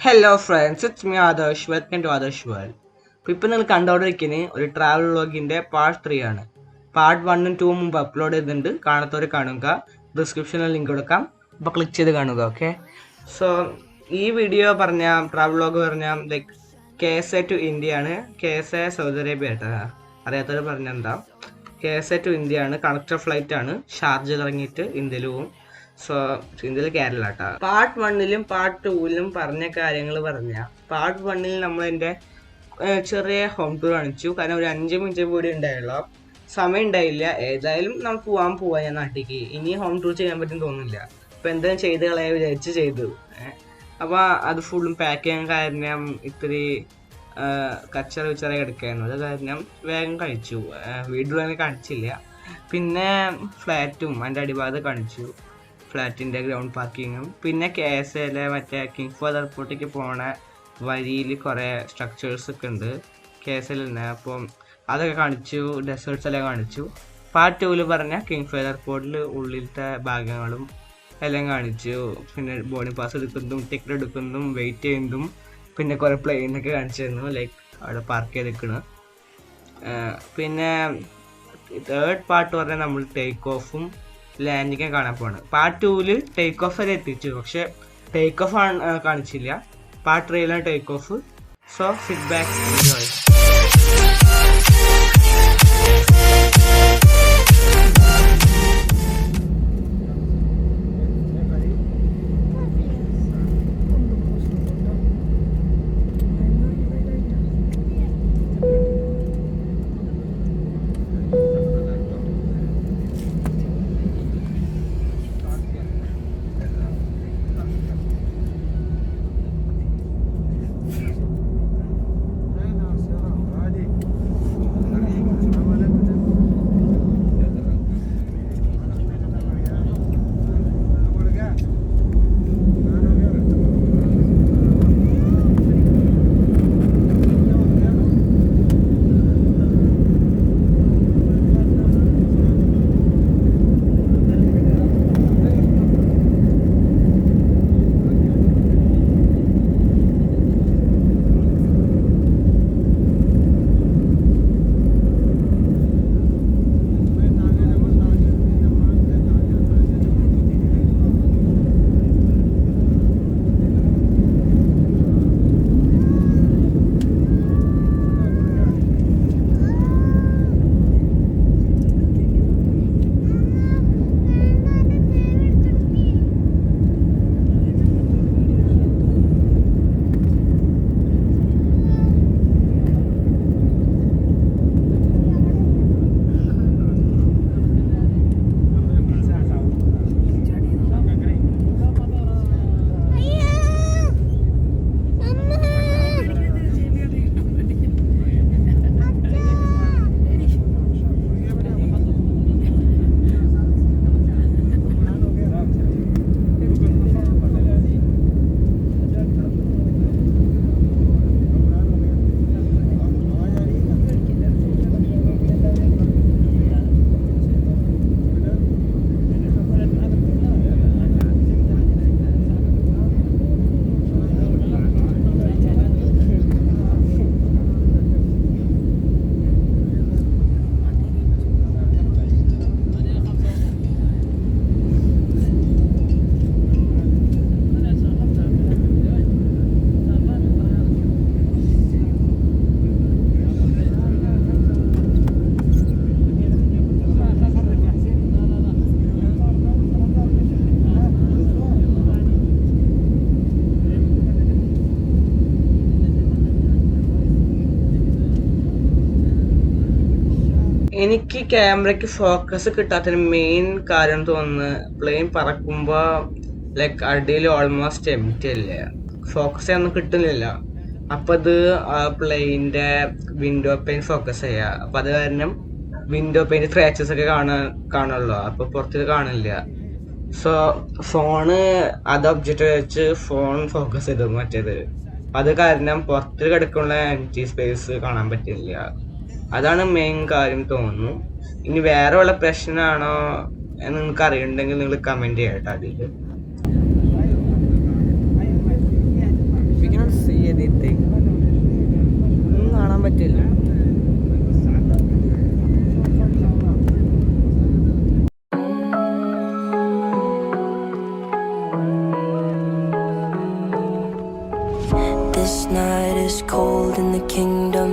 Hello friends, it's me Adarsh. Welcome to Adarsh World. ഇപ്പോൾ നിങ്ങൾ കണ്ടുകൊണ്ടിരിക്കുന്നത് ഒരു ട്രാവൽ വ്ളോഗിൻ്റെ പാർട്ട് 3 ആണ്. പാർട്ട് 1ഉം 2ഉം മുമ്പ് അപ്ലോഡ് ചെയ്തിട്ടുണ്ട്. കാണാത്തവർ കാണുക. ഡിസ്ക്രിപ്ഷനിൽ ലിങ്ക് കൊടുക്കാം. അപ്പോൾ ക്ലിക്ക് ചെയ്ത് കാണുക. ഓക്കെ, സോ ഈ video travel vlog like KSA to India ആണ്. KSA സൗദി അറേബ്യ ആയിട്ടാ, അറിയാത്തവർ പറഞ്ഞെന്താ. KSA ടു ഇന്ത്യ ആണ്, കണക്ടർ ഫ്ലൈറ്റ് ആണ്. ഷാർജയിൽ ഇറങ്ങിയിട്ട് ഇന്ത്യയിൽ പോവും. സോ ഇന്ത്യയിൽ കേരള കേട്ടോ. പാർട്ട് 1ലും പാർട്ട് 2ലും പറഞ്ഞ കാര്യങ്ങൾ പാർട്ട് 1ൽ നമ്മൾ എൻ്റെ ചെറിയ ഹോം ടൂർ കാണിച്ചു. കാരണം ഒരു 5 മിനിറ്റ് കൂടി ഉണ്ടായുള്ളൂ, സമയം ഉണ്ടായില്ല. ഏതായാലും നമ്മൾ പോവാൻ ഞാൻ നാട്ടിലേക്ക്. ഇനി ഹോം ടൂർ ചെയ്യാൻ പറ്റും തോന്നുന്നില്ല. അപ്പോൾ എന്തെങ്കിലും ചെയ്ത് കളയാൻ വിചാരിച്ച് ചെയ്തു. അപ്പോൾ അത് ഫുള്ളും പാക്ക് ചെയ്യാൻ കാരണം ഇത്തിരി കച്ചറ കിടക്കായിരുന്നു. അത് കാരണം വേഗം കഴിച്ചു. വീട്ടിൽ കാണിച്ചില്ല. പിന്നെ ഫ്ലാറ്റും അതിൻ്റെ അടിഭാഗത്ത് കാണിച്ചു, ഫ്ലാറ്റിൻ്റെ ഗ്രൗണ്ട് പാർക്കിങ്ങും. പിന്നെ KSAയിലെ മറ്റേ കിങ് ഫഹദ് എയർപോർട്ടിലേക്ക് പോണ വരിയിൽ കുറേ സ്ട്രക്ചേഴ്സൊക്കെ ഉണ്ട് KSAയിൽ തന്നെ. അപ്പം അതൊക്കെ കാണിച്ചു, ഡെസേർട്ട്സ് എല്ലാം കാണിച്ചു. പാർട്ട് 2ൽ കിങ് ഫഹദ് എയർപോർട്ടിൽ ഉള്ളിലത്തെ ഭാഗങ്ങളും എല്ലാം കാണിച്ചു. പിന്നെ ബോർഡിംഗ് പാസ് എടുക്കുന്നതും ടിക്കറ്റ് എടുക്കുന്നതും വെയിറ്റ് ചെയ്യുന്നതും പിന്നെ കുറേ പ്ലെയിനൊക്കെ കാണിച്ചിരുന്നു, ലൈക്ക് അവിടെ പാർക്ക് ചെയ്തിരിക്കണം. പിന്നെ തേർഡ് പാർട്ട് നമ്മൾ ടേക്ക് ഓഫും ലാൻഡിങ്ങൊക്കെ കാണാൻ പോവാണ്. പാർട്ട് 2ൽ ടേക്ക് ഓഫ് വരെ എത്തിച്ചു, പക്ഷെ ടേക്ക് ഓഫ് കാണിച്ചില്ല. പാർട്ട് 3ലാണ് take off. So sit back, enjoy. എനിക്ക് ക്യാമറയ്ക്ക് ഫോക്കസ് കിട്ടാത്തതിന് മെയിൻ കാര്യം തോന്നുന്നത്, പ്ലെയിൻ പറക്കുമ്പോൾ ലൈക്ക് അടിയിൽ ഓൾമോസ്റ്റ് എംപ്റ്റി അല്ലേ, ഫോക്കസ് ചെയ്യാനൊന്നും കിട്ടുന്നില്ല. അപ്പം അത് ആ പ്ലെയിൻ്റെ വിൻഡോ പെയിൻ ഫോക്കസ് ചെയ്യുക. അപ്പം അത് കാരണം വിൻഡോ പെയിൻ സ്ക്രാച്ചസ് ഒക്കെ കാണുള്ളൂ, അപ്പോൾ പുറത്ത് കാണില്ല. സോ ഫോണ് അത് ഒബ്ജക്റ്റ് വെച്ച് ഫോൺ ഫോക്കസ് ചെയ്തു മറ്റേത്. അത് കാരണം പുറത്ത് കിടക്കുന്ന എംപ്റ്റി സ്പേസ് കാണാൻ പറ്റില്ല. അതാണ് മെയിൻ കാര്യം തോന്നുന്നു. ഇനി വേറെ വല്ല പ്രശ്നമാണോ എന്ന് നിങ്ങൾക്ക് അറിയണ്ടെങ്കിൽ നിങ്ങൾ കമന്റ് ചെയ്യാം കേട്ടോ അതിൽ. പറ്റില്ല. This night is cold in the kingdom.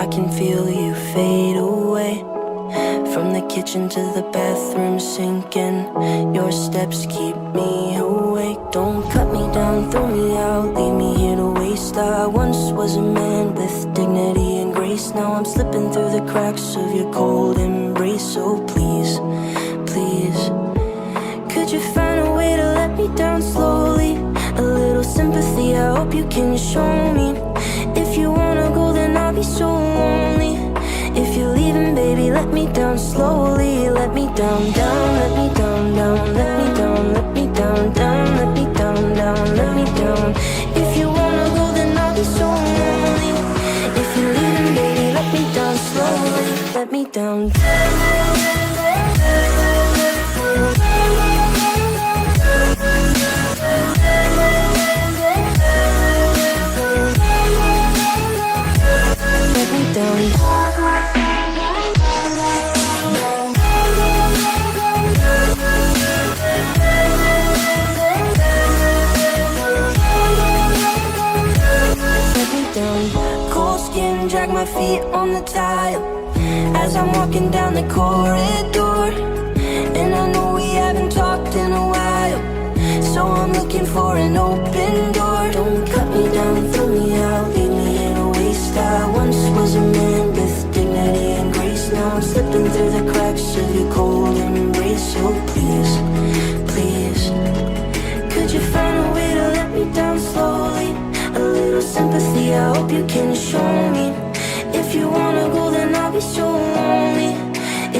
I can feel you fade away. From the kitchen to the bathroom sinking, your steps keep me awake. Don't cut me down, throw me out, leave me here to waste. I once was a man with dignity and grace. Now I'm slipping through the cracks of your cold embrace. So please, please, could you find a way to let me down slowly? A little sympathy, I hope you can show me. If you wanna go, then I'll be so lonely. If you're leaving, baby, let me down slowly. Let me down, down, let me down, down, let me down, let me down, down, let me down, down, let me down. If you wanna go, then I'll be so lonely. If you're leaving, baby, let me down slowly. Let me down. Let me down. Cold skin, drag my feet on the tile as I'm walking down the corridor. And I know we haven't talked in a while, so I'm looking for an open door. Don't cut me down, throw me out, leave me in a waste. I once was a man with dignity and grace. Now I'm slipping through the cracks of your cold embrace. So please, please, could you find a way to let me down slowly? A little sympathy, I hope you can show me. If you wanna go, then I'll be so lonely.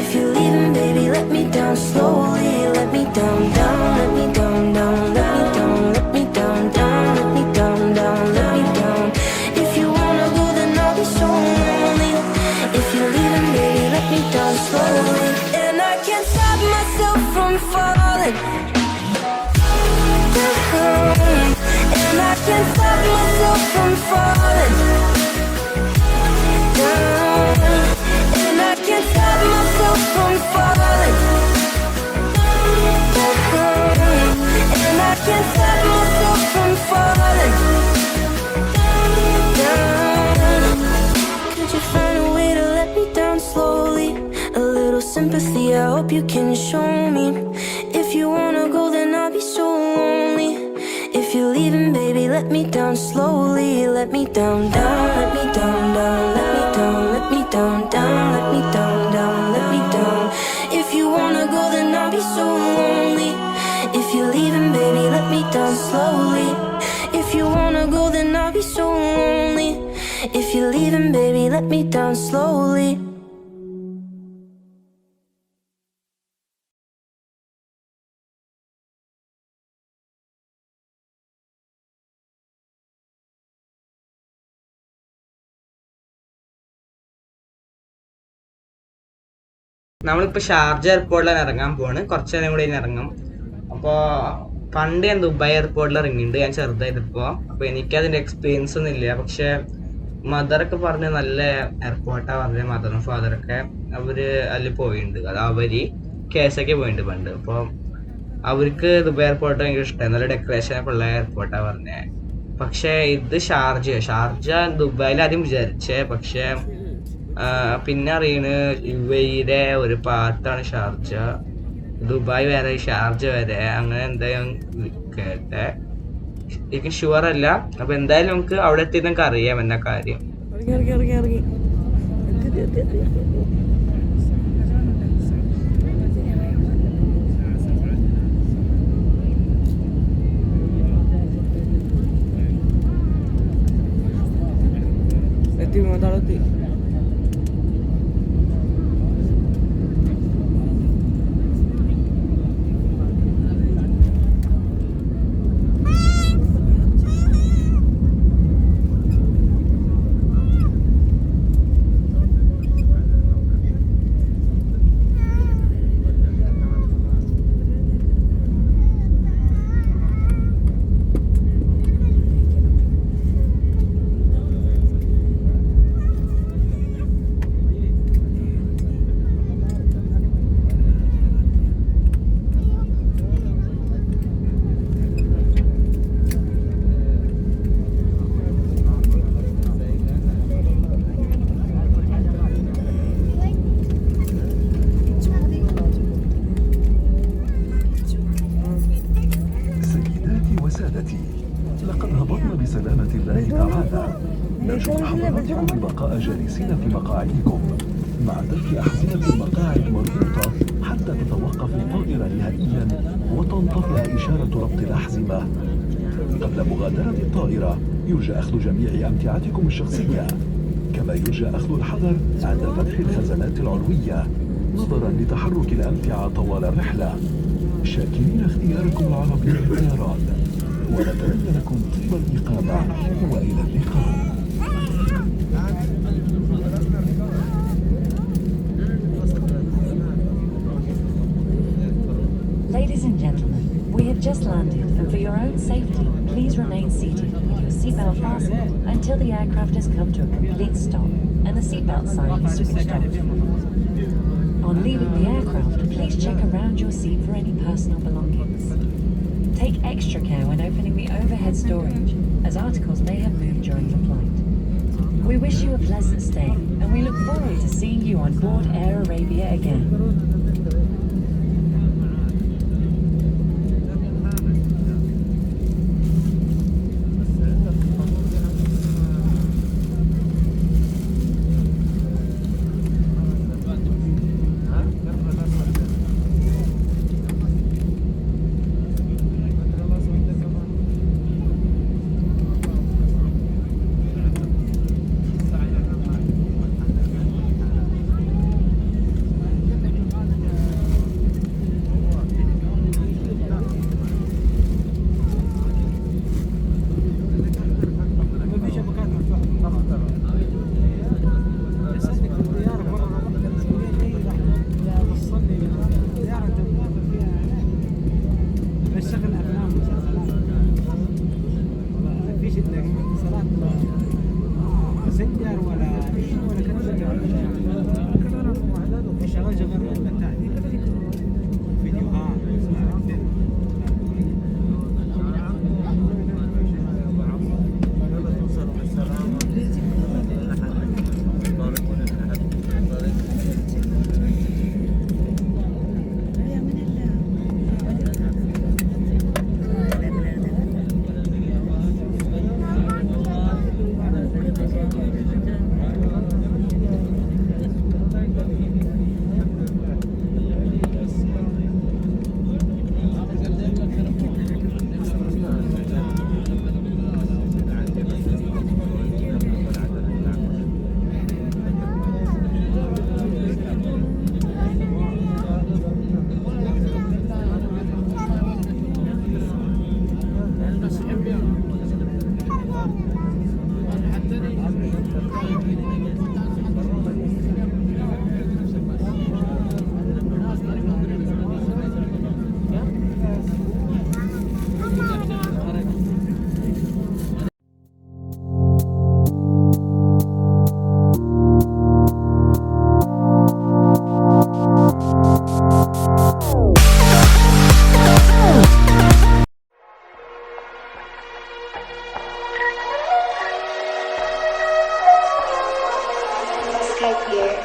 If you're leaving, baby, let me down slowly. Let me down, down, let me down, down, let me down, let me down, down, let me down, down, let me down. If you wanna go, then I'll be so lonely. If you're leaving, baby, let me down slowly. And I can't stop myself from falling down. And I can't stop myself from falling down. And I can't stop myself from falling down. And I can't stop myself from falling down. Could you find a way to let me down slowly? A little sympathy, I hope you can show me. If you wanna go, then I'll be so lonely. If you're leaving, baby, let me down slowly. Let me down, down, let me down, down, let me down, let me down, down, let me down, down, let me down. If you wanna go, then I'll be so lonely. If you're leaving, baby, let me down slowly. If you wanna go, then I'll be so lonely. If you're leaving, baby, let me down slowly. നമ്മളിപ്പോൾ Sharjah എയർപോർട്ടിലാണ് ഇറങ്ങാൻ പോവാണ്. കുറച്ച് നേരം കൂടി ഇറങ്ങും. അപ്പോൾ പണ്ട് ഞാൻ ദുബായ് എയർപോർട്ടിൽ ഇറങ്ങിയിട്ടുണ്ട്, ഞാൻ ചെറുതായിട്ടിപ്പോൾ. അപ്പോൾ എനിക്കതിൻ്റെ എക്സ്പീരിയൻസ് ഒന്നും ഇല്ല. പക്ഷേ മദറൊക്കെ പറഞ്ഞ് നല്ല എയർപോർട്ടാണ് പറഞ്ഞത്. മദറും ഫാദറൊക്കെ അവർ അതിൽ പോയിട്ടുണ്ട്. അത് അവർ കേസൊക്കെ പോയിട്ടുണ്ട് പണ്ട്. അപ്പോൾ അവർക്ക് ദുബായ് എയർപോർട്ട് ഭയങ്കര ഇഷ്ടമായി. നല്ല ഡെക്കറേഷനൊക്കെ ഉള്ള എയർപോർട്ടാണ് പറഞ്ഞത്. പക്ഷേ ഇത് ഷാർജ ദുബായിൽ ആദ്യം വിചാരിച്ചേ. പക്ഷേ പിന്നെ അറിയണ് യുഎഇയുടെ ഒരു പാർട്ടാണ് ഷാർജ. ദുബായ് വേറെ ഷാർജ വരെ അങ്ങനെ എന്തായാലും കേട്ടെ. എനിക്ക് ഷുവർ അല്ല. അപ്പൊ എന്തായാലും നമുക്ക് അവിടെ എത്തി നമുക്ക് അറിയാം എന്നാ കാര്യം. എത്തി سلامة الله تعالى. نرجو من حضراتكم البقاء جالسين في مقاعدكم مع ترك أحزمة المقاعد مربوطة حتى تتوقف الطائرة نهائيا وتنطفئ إشارة ربط الأحزمة. قبل مغادرة الطائرة يرجى أخذ جميع أمتعتكم الشخصية، كما يرجى أخذ الحذر عند فتح الخزانات العلوية نظرا لتحرك الأمتعة طوال الرحلة. شاكرين اختياركم العربي للطيران، ونتمنى لكم طيب الإقامة وإلى اللقاء. Ladies and gentlemen, we have just landed, and for your own safety, please remain seated with your seatbelt fastened until the aircraft has come to a complete stop and the seatbelt sign is switched off. On leaving the aircraft, please check around your seat for any personal belongings. Take extra care when opening the overhead storage, as articles may have moved during the flight. We wish you a pleasant stay, and we look forward to seeing you on board Air Arabia again. Skype here.